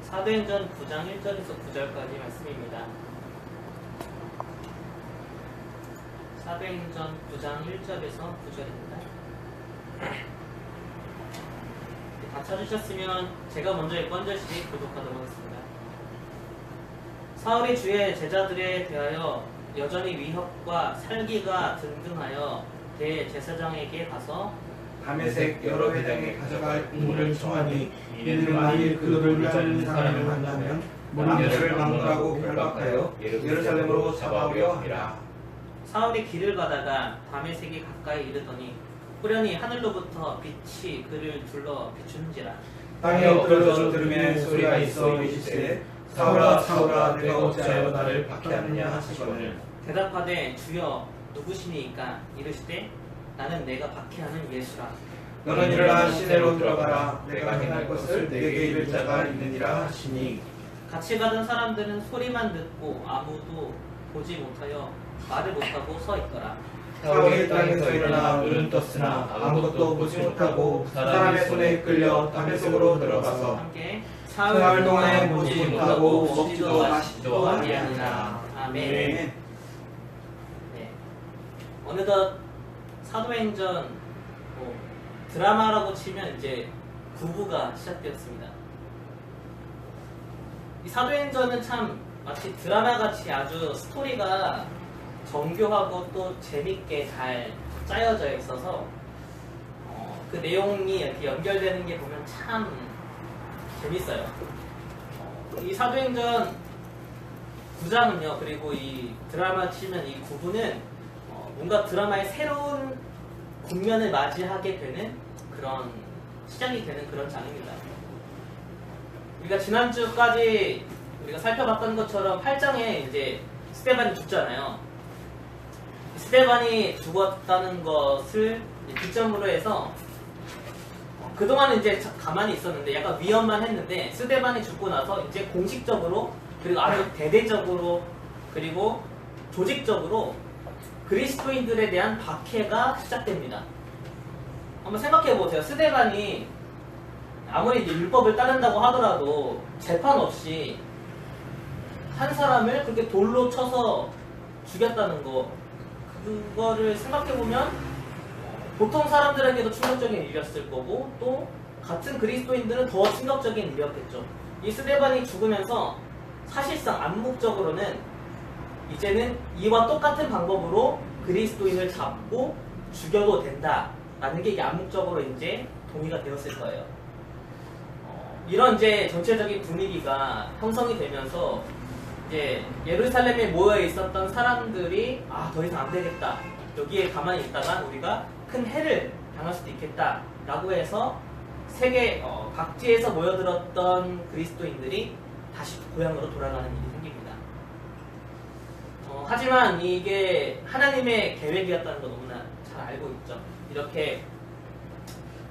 사도행전 9장 1절에서 9절까지 말씀입니다. 사도행전 9장 1절에서 9절입니다. 다 찾으셨으면 제가 먼저 읽고 한 절씩 교독하도록 하겠습니다. 사울이 주의 제자들에 대하여 여전히 위협과 살기가 등등하여 대제사장에게 가서 다메섹 여러 회당에 가져갈 공물을 청하니 이는 만일 그들을 위하는 사람을 만나면 문제를 막론하고 결박하여 예루살렘으로 잡아오려 하리라. 사울이 길을 가다가 다메섹에 가까이 이르더니 후련히 하늘로부터 빛이 그를 둘러 비추는지라. 땅에 엎드려져 들으면 소리가 있어 이르시되 사울아 사울아 내가 어찌하여 나를 박해하느냐 하시거늘 대답하되 주여 누구시니까? 이르시되 나는 내가 박해하는 예수라. 너는 일어나 시내로 들어가라. 내가 행할 것을 내게 이를 자가 있느니라 하시니 같이 가던 사람들은 소리만 듣고 아무도 보지 못하여 말을 못하고 서 있더라. 사울이 땅에서 일어나 눈은 떴으나 아무것도 보지 못하고 사람의 손에 이끌려 다메섹으로 들어가서 함께 사흘 동안에 보지 못하고 먹지도 마시지도 아니하니라. 아멘. 네. 어느덧 사도행전 드라마라고 치면 이제 9부가 시작되었습니다. 이 사도행전은 참 마치 드라마같이 아주 스토리가 정교하고 또 재밌게 잘 짜여져 있어서 그 내용이 이렇게 연결되는 게 보면 참 재밌어요. 이 사도행전 9장은요, 그리고 이 드라마 치면 이 9부는 뭔가 드라마의 새로운 국면을 맞이하게 되는 그런 시작이 되는 그런 장입니다. 우리가 지난주까지 우리가 살펴봤던 것처럼 8장에 이제 스데반이 죽잖아요. 스데반이 죽었다는 것을 기점으로 해서 그동안은 이제 가만히 있었는데 약간 위험만 했는데 스데반이 죽고 나서 이제 공식적으로 그리고 아주 대대적으로 그리고 조직적으로 그리스도인들에 대한 박해가 시작됩니다. 한번 생각해 보세요. 스데반이 아무리 이제 율법을 따른다고 하더라도 재판 없이 한 사람을 그렇게 돌로 쳐서 죽였다는 거, 그거를 생각해 보면 보통 사람들에게도 충격적인 일이었을 거고 또 같은 그리스도인들은 더 충격적인 일이었겠죠. 이 스데반이 죽으면서 사실상 암묵적으로는 이제는 이와 똑같은 방법으로 그리스도인을 잡고 죽여도 된다라는 게 암묵적으로 이제 동의가 되었을 거예요. 이런 이제 전체적인 분위기가 형성이 되면서 이제 예루살렘에 모여 있었던 사람들이 더 이상 안 되겠다. 여기에 가만히 있다가 우리가 큰 해를 당할 수도 있겠다라고 해서 세계 각지에서 모여들었던 그리스도인들이 다시 고향으로 돌아가는 일이 생깁니다. 하지만 이게 하나님의 계획이었다는 거 너무나 잘 알고 있죠. 이렇게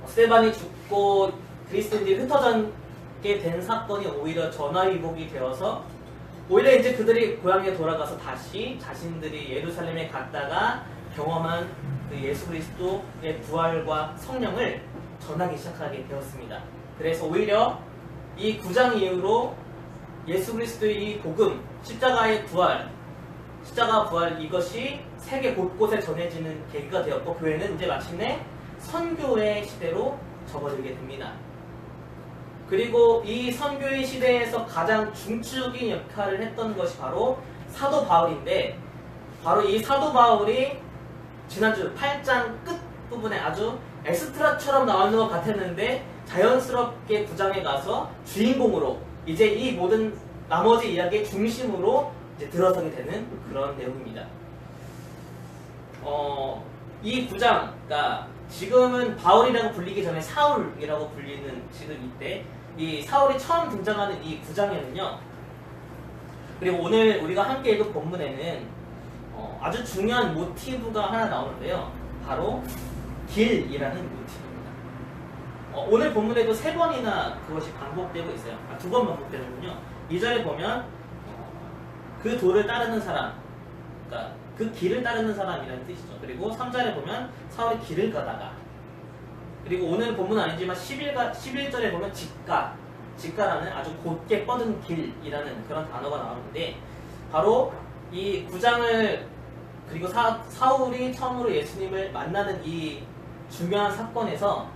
스데반이 죽고 그리스도인들이 흩어지게 된 사건이 오히려 전화위복이 되어서 오히려 이제 그들이 고향에 돌아가서 다시 자신들이 예루살렘에 갔다가 경험한 그 예수 그리스도의 부활과 성령을 전하기 시작하게 되었습니다. 그래서 오히려 이 9장 이후로 예수 그리스도의 이 복음, 십자가의 부활, 십자가 부활 이것이 세계 곳곳에 전해지는 계기가 되었고 교회는 이제 마침내 선교의 시대로 접어들게 됩니다. 그리고 이 선교의 시대에서 가장 중추적인 역할을 했던 것이 바로 사도 바울인데 바로 이 사도 바울이 지난주 8장 끝부분에 아주 엑스트라처럼 나오는 것 같았는데 자연스럽게 9장에 가서 주인공으로 이제 이 모든 나머지 이야기의 중심으로 이제 들어서게 되는 그런 내용입니다. 이 9장, 그러니까 지금은 바울이라고 불리기 전에 사울이라고 불리는 지금 이때 이 사울이 처음 등장하는 이 9장에는요. 그리고 오늘 우리가 함께 읽은 본문에는 아주 중요한 모티브가 하나 나오는데요. 바로 길이라는 모티브입니다. 오늘 본문에도 3번이나 그것이 반복되고 있어요. 2번 반복되는군요. 2절에 보면 그 도를 따르는 사람, 그러니까 그 길을 따르는 사람이라는 뜻이죠. 그리고 3절에 보면 사울이 길을 가다가, 그리고 오늘 본문은 아니지만 11절에 보면 집가, 직가라는 아주 곧게 뻗은 길이라는 그런 단어가 나오는데, 바로 이 9장을 그리고 사울이 처음으로 예수님을 만나는 이 중요한 사건에서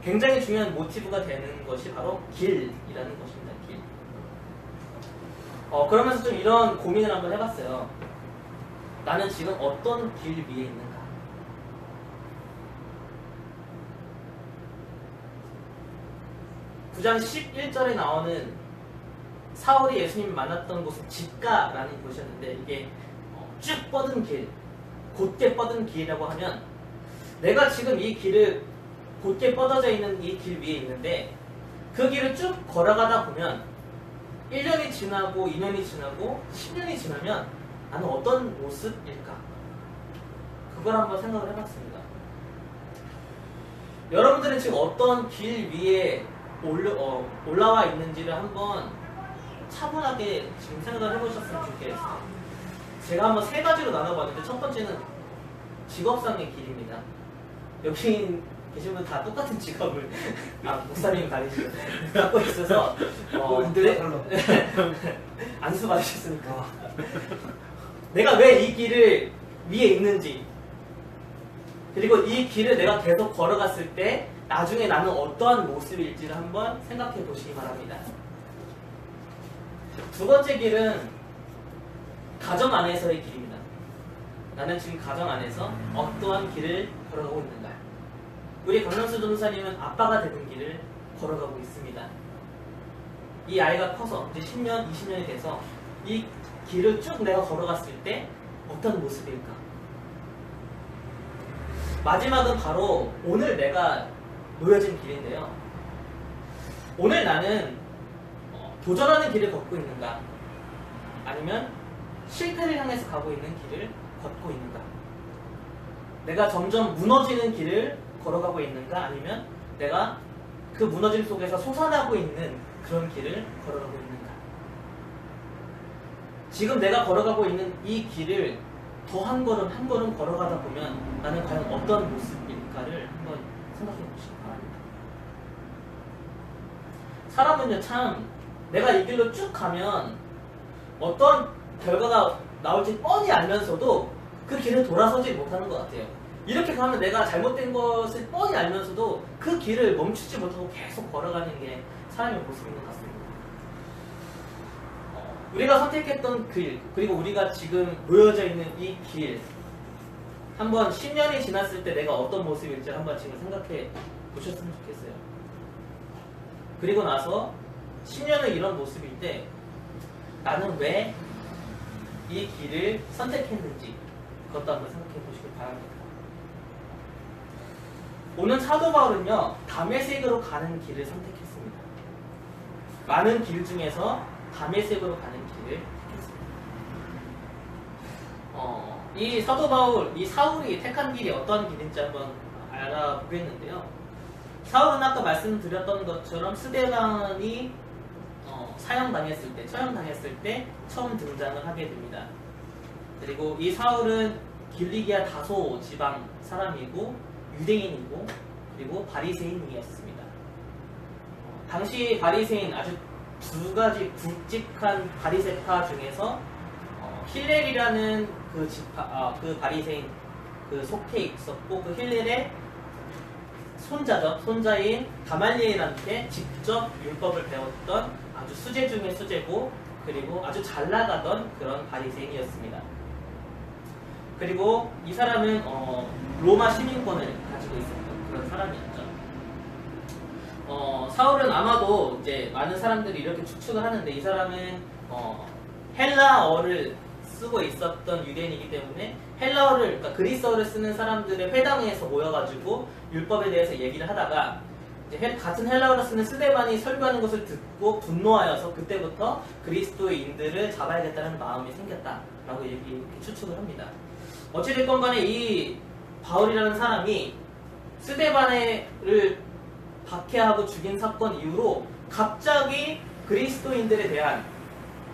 굉장히 중요한 모티브가 되는 것이 바로 길이라는 것입니다. 길. 그러면서 좀 이런 고민을 한번 해봤어요. 나는 지금 어떤 길 위에 있는가? (9장 11절에) 나오는 사울이 예수님을 만났던 곳은 직가라는 곳이었는데, 이게 쭉 뻗은 길, 곧게 뻗은 길이라고 하면, 내가 지금 이 길을 곧게 뻗어져 있는 이 길 위에 있는데, 그 길을 쭉 걸어가다 보면 1년이 지나고 2년이 지나고 10년이 지나면 나는 어떤 모습일까? 그걸 한번 생각을 해봤습니다. 여러분들은 지금 어떤 길 위에 올라와 있는지를 한번 차분하게 지금 생각을 해보셨으면 좋겠어요. 제가 한번 세 가지로 나눠봤는데, 첫 번째는 직업상의 길입니다. 여기 계신 분 다 똑같은 직업을 목사님 가리시고 갖고 있어서 안수 받으셨으니까 내가 왜 이 길을 위에 있는지, 그리고 이 길을 내가 계속 걸어갔을 때 나중에 나는 어떠한 모습일지를 한번 생각해 보시기 바랍니다. 두 번째 길은 가정 안에서의 길입니다. 나는 지금 가정 안에서 어떠한 길을 걸어가고 있는가? 우리 강명수 전도사님은 아빠가 되는 길을 걸어가고 있습니다. 이 아이가 커서 이제 10년, 20년이 돼서 이 길을 쭉 내가 걸어갔을 때 어떤 모습일까? 마지막은 바로 오늘 내가 놓여진 길인데요. 오늘 나는 도전하는 길을 걷고 있는가? 아니면 실패를 향해서 가고 있는 길을 걷고 있는가? 내가 점점 무너지는 길을 걸어가고 있는가? 아니면 내가 그 무너짐 속에서 솟아나고 있는 그런 길을 걸어가고 있는가? 지금 내가 걸어가고 있는 이 길을 더 한 걸음 한 걸음 걸어가다 보면 나는 과연 어떤 모습일까를 한번 생각해 보시기 바랍니다. 사람은요, 참 내가 이 길로 쭉 가면 어떤 결과가 나올지 뻔히 알면서도 그 길을 돌아서지 못하는 것 같아요. 이렇게 가면 내가 잘못된 것을 뻔히 알면서도 그 길을 멈추지 못하고 계속 걸어가는 게 사람의 모습인 것 같습니다. 우리가 선택했던 길, 그리고 우리가 지금 놓여져 있는 이 길, 한번 10년이 지났을 때 내가 어떤 모습일지 한번 지금 생각해 보셨으면 좋겠어요. 그리고 나서 10년을 이런 모습일 때 나는 왜 이 길을 선택했는지 그것도 한번 생각해 보시길 바랍니다. 오늘 사도 바울은요, 다메섹으로 가는 길을 선택했습니다. 많은 길 중에서 다메섹으로 가는 길을 택했습니다. 이 사도 바울, 이 사울이 택한 길이 어떤 길인지 한번 알아보겠는데요. 사울은 아까 말씀드렸던 것처럼 스데반이 처형당했을 때 처음 등장을 하게 됩니다. 그리고 이 사울은 길리기아 다소 지방 사람이고 유대인이고 그리고 바리새인이었습니다. 당시 바리새인, 아주 두 가지 굵직한 바리새파 중에서 힐렐이라는 그 바리새인 그 속해 있었고, 그 힐렐의 손자인 가말리엘한테 직접 율법을 배웠던 아주 수제 중의 수제고, 그리고 아주 잘 나가던 그런 바리새인이었습니다. 그리고 이 사람은 로마 시민권을 가지고 있었던 그런 사람이었죠. 사울은 아마도 이제 많은 사람들이 이렇게 추측을 하는데, 이 사람은 헬라어를 쓰고 있었던 유대인이기 때문에 헬라어를, 그러니까 그리스어를 쓰는 사람들의 회당에서 모여가지고 율법에 대해서 얘기를 하다가 이제 같은 헬라어를 쓰는 스데반이 설교하는 것을 듣고 분노하여서 그때부터 그리스도인들을 잡아야겠다는 마음이 생겼다라고 이렇게 추측을 합니다. 어찌됐건 간에 이 바울이라는 사람이 스데반을 박해하고 죽인 사건 이후로 갑자기 그리스도인들에 대한,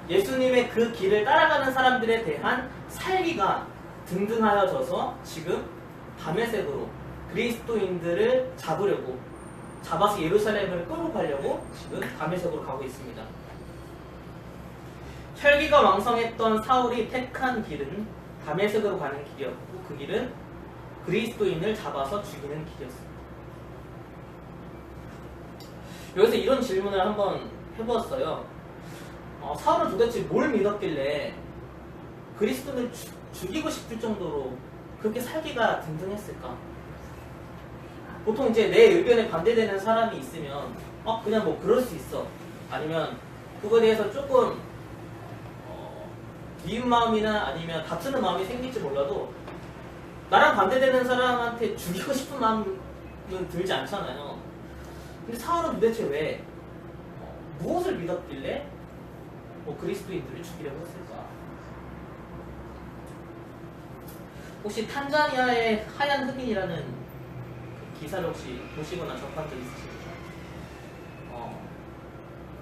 예수님의 그 길을 따라가는 사람들에 대한 살기가 등등하여져서 지금 다메섹으로 그리스도인들을 잡으려고 잡아서 예루살렘을 끌고 가려고 지금 다메섹으로 가고 있습니다. 혈기가 왕성했던 사울이 택한 길은 다메섹으로 가는 길이었고 그 길은 그리스도인을 잡아서 죽이는 길이었습니다. 여기서 이런 질문을 한번 해보았어요. 사울은 도대체 뭘 믿었길래 그리스도를 죽이고 싶을 정도로 그렇게 살기가 등등했을까? 보통 이제 내 의견에 반대되는 사람이 있으면 그냥 뭐 그럴 수 있어. 아니면 그거에 대해서 조금 미운 마음이나 아니면 다투는 마음이 생길지 몰라도 나랑 반대되는 사람한테 죽이고 싶은 마음은 들지 않잖아요. 근데 사울은 도대체 왜 무엇을 믿었길래 그리스도인들을 죽이려고 했을까? 혹시 탄자니아의 하얀 흑인이라는 그 기사를 혹시 보시거나 접한 적 있으십니까?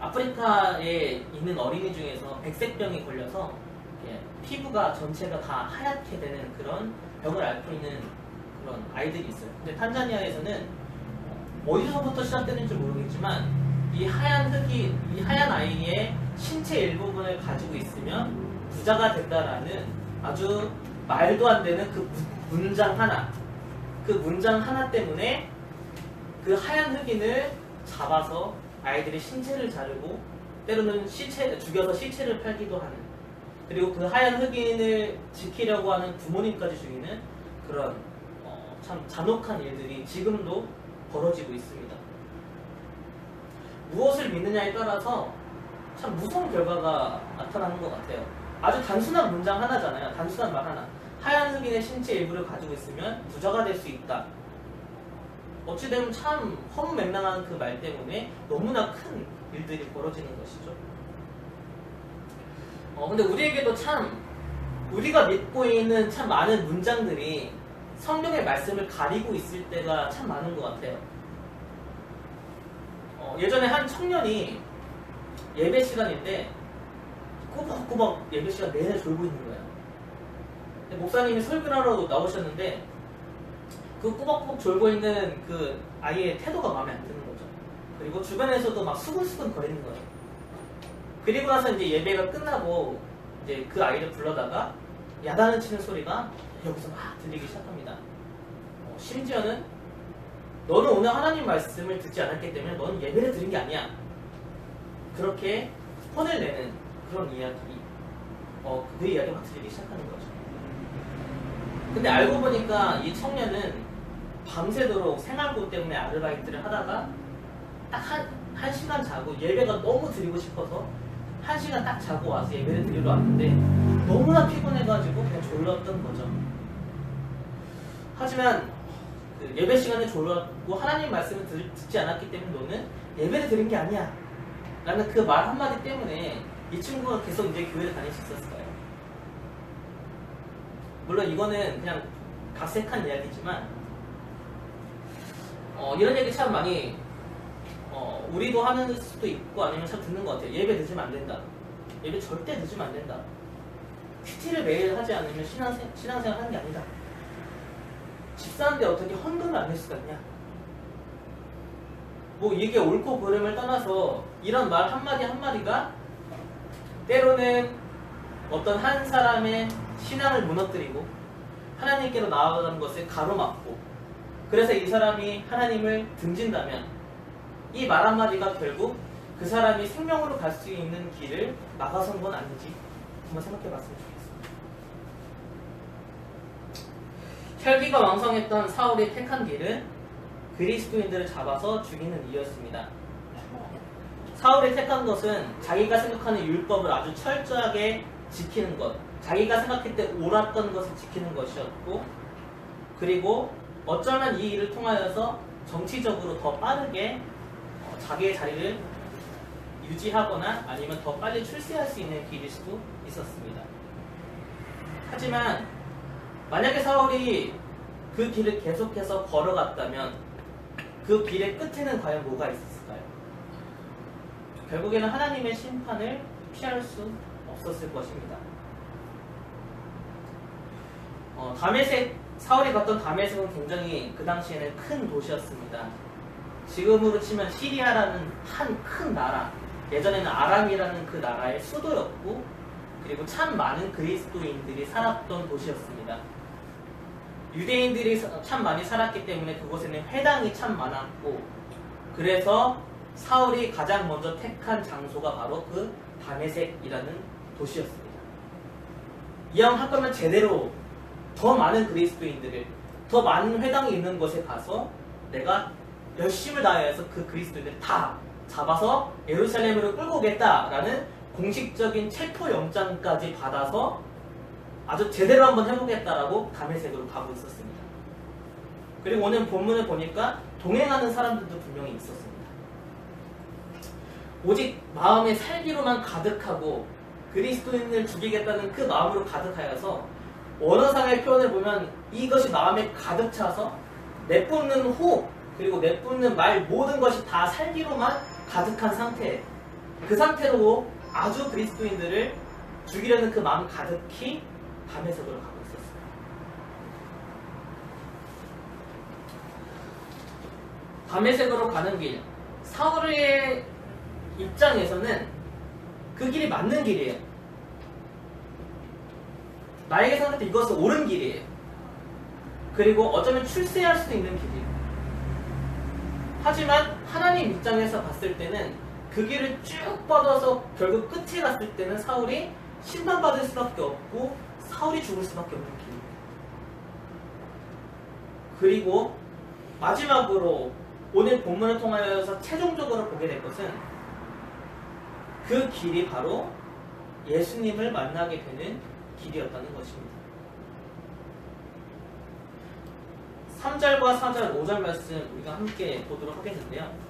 아프리카에 있는 어린이 중에서 백색병이 걸려서 피부가 전체가 다 하얗게 되는 그런 병을 앓고 있는 그런 아이들이 있어요. 근데 탄자니아에서는 어디서부터 시작되는지 모르겠지만 이 하얀 아이의 신체 일부분을 가지고 있으면 부자가 된다라는 아주 말도 안 되는 그 문장 하나 때문에 그 하얀 흑인을 잡아서 아이들의 신체를 자르고 때로는 죽여서 시체를 팔기도 하는, 그리고 그 하얀 흑인을 지키려고 하는 부모님까지 죽이는 그런 참 잔혹한 일들이 지금도 벌어지고 있습니다. 무엇을 믿느냐에 따라서 참 무서운 결과가 나타나는 것 같아요. 아주 단순한 문장 하나잖아요. 단순한 말 하나. 하얀 흑인의 신체 일부를 가지고 있으면 부자가 될 수 있다. 어찌되면 참 허무맹랑한 그 말 때문에 너무나 큰 일들이 벌어지는 것이죠. 근데 우리에게도 참 우리가 믿고 있는 참 많은 문장들이 성경의 말씀을 가리고 있을 때가 참 많은 것 같아요. 예전에 한 청년이 예배 시간인데 꼬박꼬박 예배 시간 내내 졸고 있는 거예요. 목사님이 설교를 하러 나오셨는데 그 꼬박꼬박 졸고 있는 그 아이의 태도가 마음에 안 드는 거죠. 그리고 주변에서도 막 수근수근 거리는 거예요. 그리고 나서 이제 예배가 끝나고 이제 그 아이를 불러다가 야단을 치는 소리가 여기서 막 들리기 시작합니다. 심지어는 너는 오늘 하나님 말씀을 듣지 않았기 때문에 너는 예배를 드린 게 아니야. 그렇게 혼을 내는 그런 이야기, 그 이야기가 막 들리기 시작하는 거죠. 근데 알고 보니까 이 청년은 밤새도록 생활고 때문에 아르바이트를 하다가 딱 한 시간 자고 예배가 너무 드리고 싶어서 한 시간 딱 자고 와서 예배를 드리러 왔는데 너무나 피곤해가지고 그냥 졸렸던 거죠. 하지만 그 예배 시간에 졸았고 하나님 말씀을 듣지 않았기 때문에 너는 예배를 드린 게 아니야 라는 그 말 한마디 때문에 이 친구가 계속 이제 교회를 다닐 수 있었을 거예요. 물론 이거는 그냥 각색한 이야기지만 이런 얘기 참 많이 우리도 하는 수도 있고 아니면 참 듣는 것 같아요. 예배 늦으면 안 된다. 예배 절대 늦으면 안 된다. 큐티를 매일 하지 않으면 신앙생활 하는 게 아니다. 집 사는데 어떻게 헌금을 안 낼 수가 있냐. 뭐 이게 옳고 그름을 떠나서 이런 말 한마디 한마디가 때로는 어떤 한 사람의 신앙을 무너뜨리고 하나님께로 나아가는 것을 가로막고, 그래서 이 사람이 하나님을 등진다면 이 말 한마디가 결국 그 사람이 생명으로 갈 수 있는 길을 막아선 건 아닌지 한번 생각해 봤으면 좋겠습니다. 혈기가 왕성했던 사울이 택한 길은 그리스도인들을 잡아서 죽이는 이였습니다. 사울이 택한 것은 자기가 생각하는 율법을 아주 철저하게 지키는 것, 자기가 생각할 때 옳았던 것을 지키는 것이었고, 그리고 어쩌면 이 일을 통하여서 정치적으로 더 빠르게 자기의 자리를 유지하거나 아니면 더 빨리 출세할 수 있는 길일 수도 있었습니다. 하지만 만약에 사울이 그 길을 계속해서 걸어갔다면 그 길의 끝에는 과연 뭐가 있었을까요? 결국에는 하나님의 심판을 피할 수 없었을 것입니다. 사울이 갔던 다메섹은 굉장히 그 당시에는 큰 도시였습니다. 지금으로 치면 시리아라는 한 큰 나라, 예전에는 아람이라는 그 나라의 수도였고, 그리고 참 많은 그리스도인들이 살았던 도시였습니다. 유대인들이 참 많이 살았기 때문에 그곳에는 회당이 참 많았고, 그래서 사울이 가장 먼저 택한 장소가 바로 그 다메섹이라는 도시였습니다. 이왕 할 거면 제대로 더 많은 그리스도인들을, 더 많은 회당이 있는 곳에 가서 내가 열심을 다해서 그 그리스도인들을 다 잡아서 예루살렘으로 끌고 오겠다라는 공식적인 체포영장까지 받아서 아주 제대로 한번 해보겠다라고 다메섹으로 가고 있었습니다. 그리고 오늘 본문을 보니까 동행하는 사람들도 분명히 있었습니다. 오직 마음의 살기로만 가득하고 그리스도인을 죽이겠다는 그 마음으로 가득하여서 원어상의 표현을 보면 이것이 마음에 가득 차서 내뿜는 호흡 그리고 내뿜는 말 모든 것이 다 살기로만 가득한 상태, 그 상태로 아주 그리스도인들을 죽이려는 그 마음 가득히 다메섹으로 가고 있었어요. 다메섹으로 가는 길, 사울의 입장에서는 그 길이 맞는 길이에요. 나에게 생각할 때 이것은 옳은 길이에요. 그리고 어쩌면 출세할 수도 있는 길이에요. 하지만 하나님 입장에서 봤을 때는 그 길을 쭉 뻗어서 결국 끝에 갔을 때는 사울이 심판받을 수밖에 없고 사울이 죽을 수밖에 없는 길입니다. 그리고 마지막으로 오늘 본문을 통하여서 최종적으로 보게 될 것은 그 길이 바로 예수님을 만나게 되는 길이었다는 것입니다. 3절과 4절, 5절 말씀 우리가 함께 보도록 하겠는데요.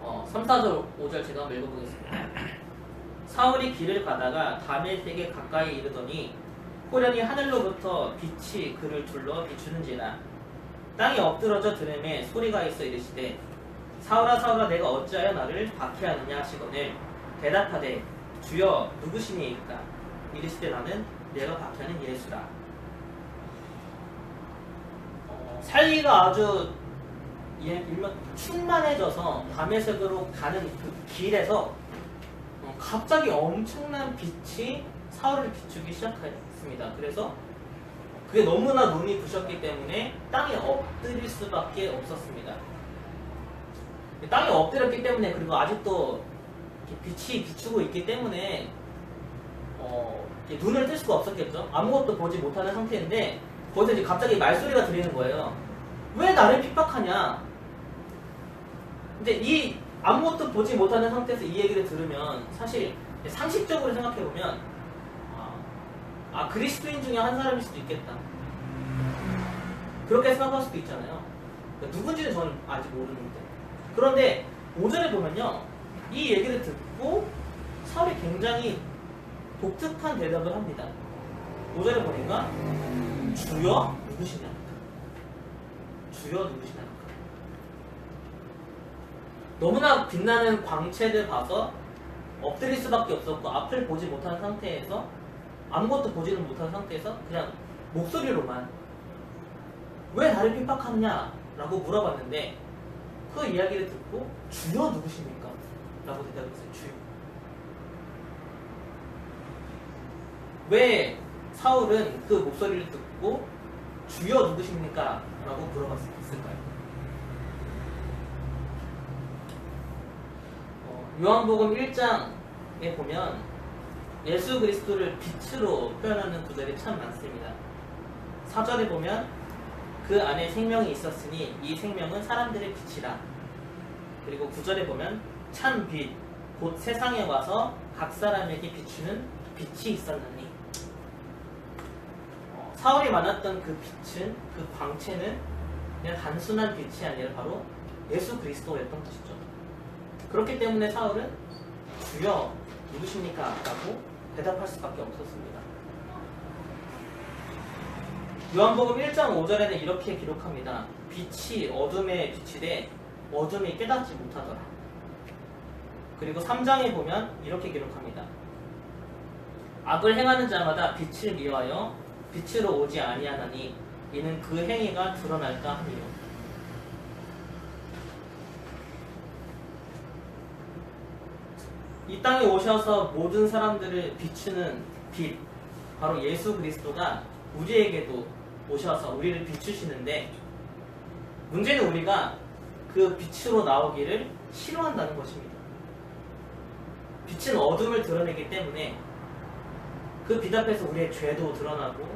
3, 4절, 5절 제가 한번 읽어보겠습니다. 사울이 길을 가다가 다메섹에 가까이 이르더니 호련히 하늘로부터 빛이 그를 둘러 비추는지라. 땅이 엎드러져 들음에 소리가 있어 이르시되 사울아 사울아 내가 어찌하여 나를 박해하느냐 하시거늘 대답하되 주여 누구시니이까 이르시되 나는 내가 박해하는 예수라. 살기가 아주 일명 충만해져서 다메섹으로 가는 그 길에서 갑자기 엄청난 빛이 사울을 비추기 시작했습니다. 그래서 그게 너무나 눈이 부셨기 때문에 땅에 엎드릴 수밖에 없었습니다. 땅에 엎드렸기 때문에 그리고 아직도 빛이 비추고 있기 때문에 눈을 뜰 수가 없었겠죠. 아무것도 보지 못하는 상태인데 거기서 이제 갑자기 말소리가 들리는 거예요. 왜 나를 핍박하냐? 근데 이 아무것도 보지 못하는 상태에서 이 얘기를 들으면 사실 상식적으로 생각해보면 그리스도인 중에 한 사람일 수도 있겠다. 그렇게 생각할 수도 있잖아요. 그러니까 누군지는 저는 아직 모르는데. 그런데 5절에 보면요. 이 얘기를 듣고 사울이 굉장히 독특한 대답을 합니다. 5절에 보니까 주여 누구시냐니까. 주여 누구시냐니까. 너무나 빛나는 광채를 봐서 엎드릴 수밖에 없었고 앞을 보지 못한 상태에서 아무것도 보지는 못한 상태에서 그냥 목소리로만 왜 나를 핍박하느냐 라고 물어봤는데 그 이야기를 듣고 주여 누구십니까? 라고 대답했어요. 주여. 왜 사울은 그 목소리를 듣고 주여 누구십니까? 라고 물어봤을까요? 요한복음 1장에 보면 예수 그리스도를 빛으로 표현하는 구절이 참 많습니다. 4절에 보면 그 안에 생명이 있었으니 이 생명은 사람들의 빛이라. 그리고 9절에 보면 참 빛, 곧 세상에 와서 각 사람에게 비추는 빛이 있었느니. 사울이 만났던 그 빛은, 그 광채는 그냥 단순한 빛이 아니라 바로 예수 그리스도였던 것이죠. 그렇기 때문에 사울은 주여 누구십니까? 라고 대답할 수밖에 없었습니다. 요한복음 1장 5절에는 이렇게 기록합니다. 빛이 어둠에 비치되 어둠이 깨닫지 못하더라. 그리고 3장에 보면 이렇게 기록합니다. 악을 행하는 자마다 빛을 미워하여 빛으로 오지 아니하나니 이는 그 행위가 드러날까 하니요. 이 땅에 오셔서 모든 사람들을 비추는 빛, 바로 예수 그리스도가 우리에게도 오셔서 우리를 비추시는데, 문제는 우리가 그 빛으로 나오기를 싫어한다는 것입니다. 빛은 어둠을 드러내기 때문에 그 빛 앞에서 우리의 죄도 드러나고,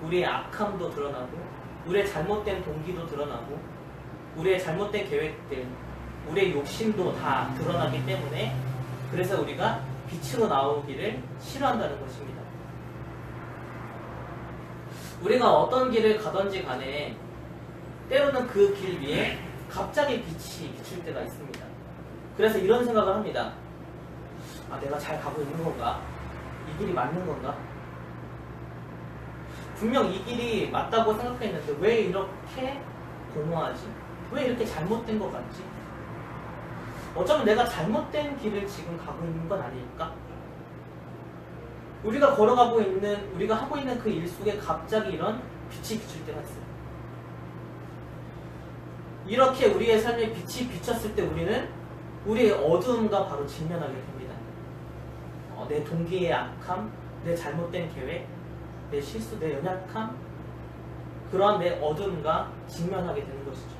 우리의 악함도 드러나고, 우리의 잘못된 동기도 드러나고, 우리의 잘못된 계획들, 우리의 욕심도 다 드러나기 때문에, 그래서 우리가 빛으로 나오기를 싫어한다는 것입니다. 우리가 어떤 길을 가든지 간에 때로는 그 길 위에 갑자기 빛이 비출 때가 있습니다. 그래서 이런 생각을 합니다. 아, 내가 잘 가고 있는 건가? 이 길이 맞는 건가? 분명 이 길이 맞다고 생각했는데 왜 이렇게 공허하지? 왜 이렇게 잘못된 것 같지? 어쩌면 내가 잘못된 길을 지금 가고 있는 건 아닐까? 우리가 걸어가고 있는, 우리가 하고 있는 그 일 속에 갑자기 이런 빛이 비출 때가 있어요. 이렇게 우리의 삶에 빛이 비쳤을 때 우리는 우리의 어두움과 바로 직면하게 됩니다. 내 동기의 악함, 내 잘못된 계획, 내 실수, 내 연약함, 그러한 내 어두움과 직면하게 되는 것이죠.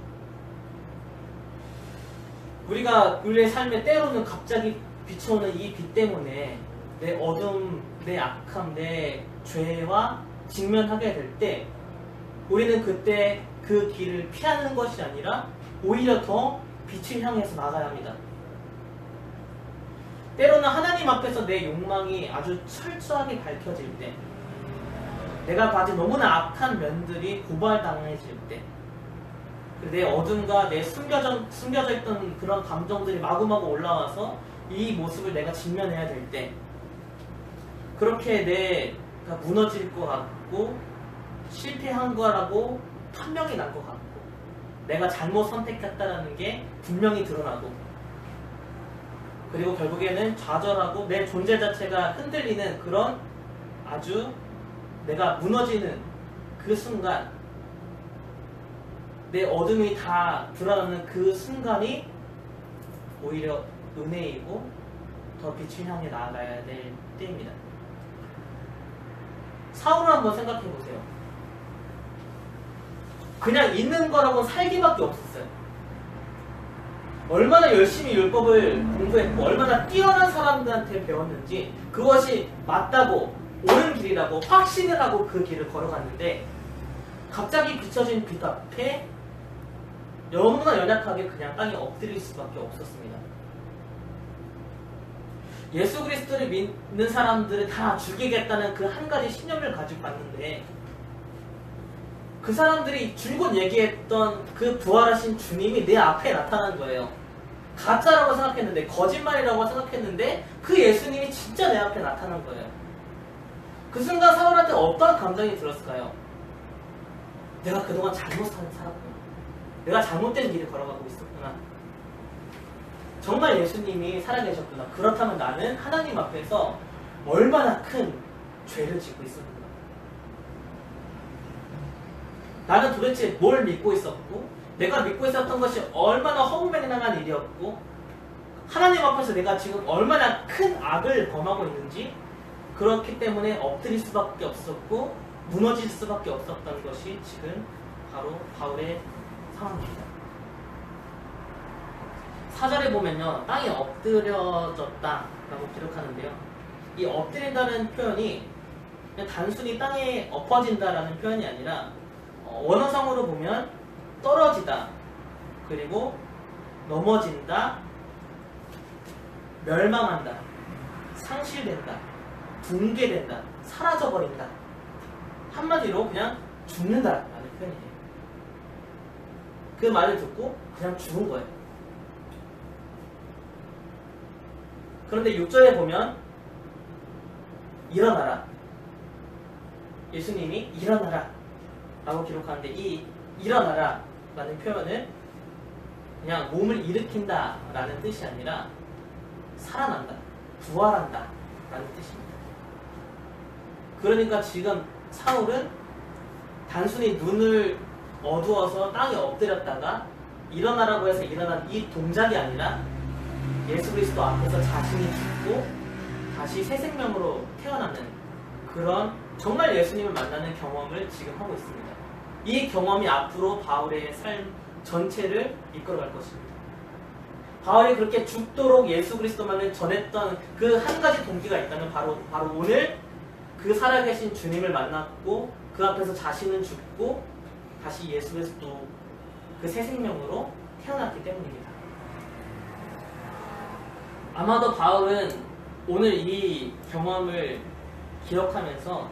우리가 우리의 삶에 때로는 갑자기 비춰오는 이 빛 때문에 내 어둠, 내 악함, 내 죄와 직면하게 될 때 우리는 그때 그 길을 피하는 것이 아니라 오히려 더 빛을 향해서 나가야 합니다. 때로는 하나님 앞에서 내 욕망이 아주 철저하게 밝혀질 때, 내가 가진 너무나 악한 면들이 고발당해질 때, 내 어둠과 내 숨겨져 있던 그런 감정들이 마구마구 올라와서 이 모습을 내가 직면해야 될 때, 그렇게 내가 무너질 것 같고 실패한 거라고 판명이 날 것 같고 내가 잘못 선택했다는 게 분명히 드러나고, 그리고 결국에는 좌절하고 내 존재 자체가 흔들리는 그런 아주 내가 무너지는 그 순간, 내 어둠이 다 드러나는 그 순간이 오히려 은혜이고 더 빛을 향해 나아가야 될 때입니다. 사울을 한번 생각해 보세요. 그냥 있는 거라고는 살기밖에 없었어요. 얼마나 열심히 율법을 공부했고 얼마나 뛰어난 사람들한테 배웠는지 그것이 맞다고, 옳은 길이라고 확신을 하고 그 길을 걸어갔는데, 갑자기 비춰진 빛 앞에 너무나 연약하게 그냥 땅에 엎드릴 수밖에 없었습니다. 예수 그리스도를 믿는 사람들을 다 죽이겠다는 그 한 가지 신념을 가지고 갔는데, 그 사람들이 줄곧 얘기했던 그 부활하신 주님이 내 앞에 나타난 거예요. 가짜라고 생각했는데, 거짓말이라고 생각했는데 그 예수님이 진짜 내 앞에 나타난 거예요. 그 순간 사울한테 어떤 감정이 들었을까요? 내가 그동안 잘못 살았구나. 내가 잘못된 길을 걸어가고 있었구나. 정말 예수님이 살아계셨구나. 그렇다면 나는 하나님 앞에서 얼마나 큰 죄를 짓고 있었구나. 나는 도대체 뭘 믿고 있었고, 내가 믿고 있었던 것이 얼마나 허무맹랑한 일이었고, 하나님 앞에서 내가 지금 얼마나 큰 악을 범하고 있는지, 그렇기 때문에 엎드릴 수밖에 없었고 무너질 수밖에 없었던 것이 지금 바로 바울의 상황입니다. 4절에 보면요, 땅이 엎드려졌다라고 기록하는데요, 이 엎드린다는 표현이 그냥 단순히 땅에 엎어진다라는 표현이 아니라 원어상으로 보면 떨어지다, 그리고 넘어진다, 멸망한다, 상실된다, 붕괴된다, 사라져버린다, 한마디로 그냥 죽는다라는 표현이에요. 그 말을 듣고 그냥 죽은 거예요. 그런데 6절에 보면 일어나라, 예수님이 일어나라 라고 기록하는데, 이 일어나라 라는 표현은 그냥 몸을 일으킨다 라는 뜻이 아니라 살아난다, 부활한다 라는 뜻입니다. 그러니까 지금 사울은 단순히 눈을 어두워서 땅에 엎드렸다가 일어나라고 해서 일어난 이 동작이 아니라 예수 그리스도 앞에서 자신이 죽고 다시 새 생명으로 태어나는 그런 정말 예수님을 만나는 경험을 지금 하고 있습니다. 이 경험이 앞으로 바울의 삶 전체를 이끌어갈 것입니다. 바울이 그렇게 죽도록 예수 그리스도만을 전했던 그 한 가지 동기가 있다면 바로 오늘 그 살아계신 주님을 만났고 그 앞에서 자신은 죽고 다시 예수 그리스도 그 새 생명으로 태어났기 때문입니다. 아마도 바울은 오늘 이 경험을 기억하면서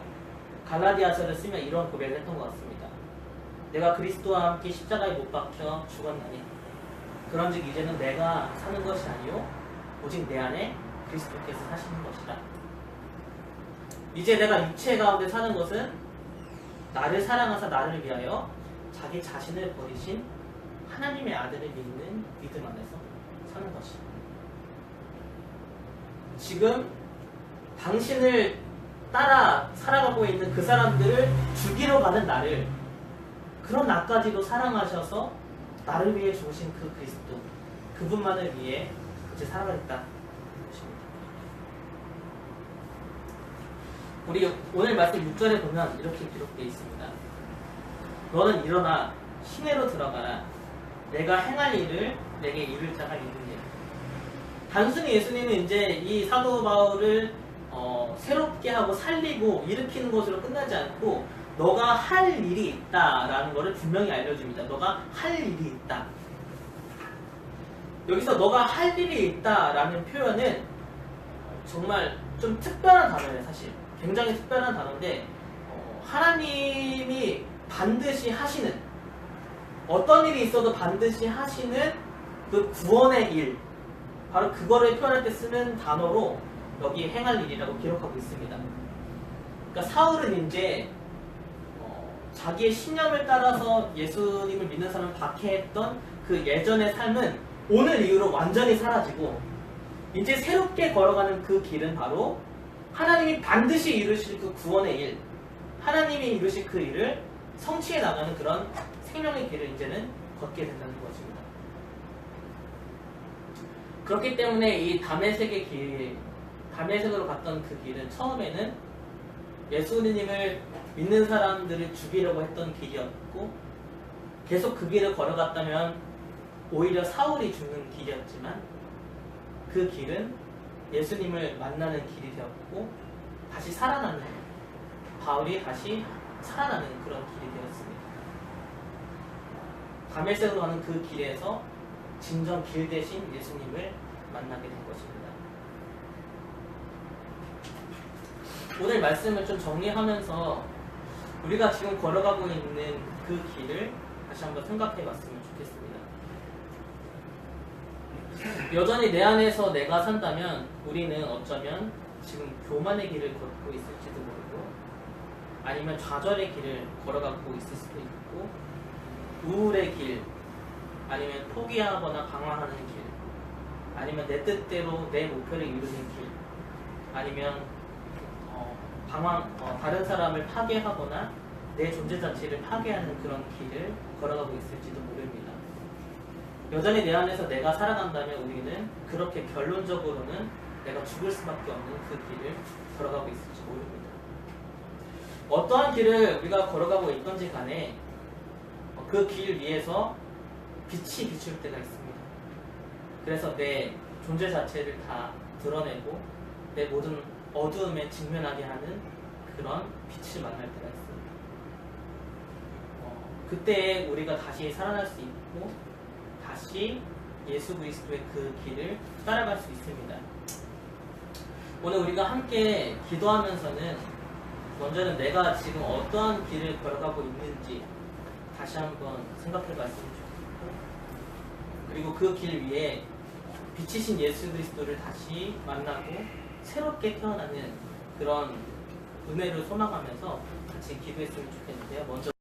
갈라디아서를 쓰며 이런 고백을 했던 것 같습니다. 내가 그리스도와 함께 십자가에 못 박혀 죽었나니 그런즉 이제는 내가 사는 것이 아니요 오직 내 안에 그리스도께서 사시는 것이다. 이제 내가 육체 가운데 사는 것은 나를 사랑하사 나를 위하여 자기 자신을 버리신 하나님의 아들을 믿는 믿음 안에서 사는 것이다. 지금 당신을 따라 살아가고 있는 그 사람들을 죽이러 가는 나를, 그런 나까지도 사랑하셔서 나를 위해 죽으신 그 그리스도, 그분만을 위해 이제 살아가겠다. 우리 오늘 말씀 6절에 보면 이렇게 기록되어 있습니다. 너는 일어나 시내로 들어가라. 내가 행할 일을 내게 이룰 자가 있느니라. 단순히 예수님은 이제 이 사도 바울을 새롭게 하고 살리고 일으키는 것으로 끝나지 않고 너가 할 일이 있다라는 것을 분명히 알려줍니다. 너가 할 일이 있다. 여기서 너가 할 일이 있다라는 표현은 정말 좀 특별한 단어예요. 사실 굉장히 특별한 단어인데 하나님이 반드시 하시는, 어떤 일이 있어도 반드시 하시는 그 구원의 일, 바로 그거를 표현할 때 쓰는 단어로 여기 행할 일이라고 기록하고 있습니다. 그러니까 사울은 이제 자기의 신념을 따라서 예수님을 믿는 사람을 박해했던 그 예전의 삶은 오늘 이후로 완전히 사라지고 이제 새롭게 걸어가는 그 길은 바로 하나님이 반드시 이루실 그 구원의 일, 하나님이 이루실 그 일을 성취해 나가는 그런 생명의 길을 이제는 걷게 된다는 것입니다. 그렇기 때문에 이 다메섹의 길, 다메섹으로 갔던 그 길은 처음에는 예수님을 믿는 사람들을 죽이려고 했던 길이었고 계속 그 길을 걸어갔다면 오히려 사울이 죽는 길이었지만 그 길은 예수님을 만나는 길이 되었고 다시 살아나는, 바울이 다시 살아나는 그런 길이 되었습니다. 다메섹으로 가는 그 길에서 진정 길 대신 예수님을 만나게 된 것입니다. 오늘 말씀을 좀 정리하면서 우리가 지금 걸어가고 있는 그 길을 다시 한번 생각해 봤으면 좋겠습니다. 여전히 내 안에서 내가 산다면 우리는 어쩌면 지금 교만의 길을 걷고 있을지도 모르고 아니면 좌절의 길을 걸어가고 있을 수도 있고 우울의 길, 아니면 포기하거나 방황하는 길, 아니면 내 뜻대로 내 목표를 이루는 길, 아니면 다른 사람을 파괴하거나 내 존재 자체를 파괴하는 그런 길을 걸어가고 있을지도 모릅니다. 여전히 내 안에서 내가 살아간다면 우리는 그렇게 결론적으로는 내가 죽을 수밖에 없는 그 길을 걸어가고 있을지 모릅니다. 어떠한 길을 우리가 걸어가고 있던지 간에 그 길 위에서 빛이 비출 때가 있습니다. 그래서 내 존재 자체를 다 드러내고 내 모든 어두움에 직면하게 하는 그런 빛을 만날 때가 있습니다. 그때 우리가 다시 살아날 수 있고 다시 예수 그리스도의 그 길을 따라갈 수 있습니다. 오늘 우리가 함께 기도하면서는 먼저는 내가 지금 어떠한 길을 걸어가고 있는지 다시 한번 생각해 봤으면 좋겠고, 그리고 그 길 위에 빛이신 예수 그리스도를 다시 만나고 새롭게 태어나는 그런 은혜를 소망하면서 같이 기도했으면 좋겠는데요. 먼저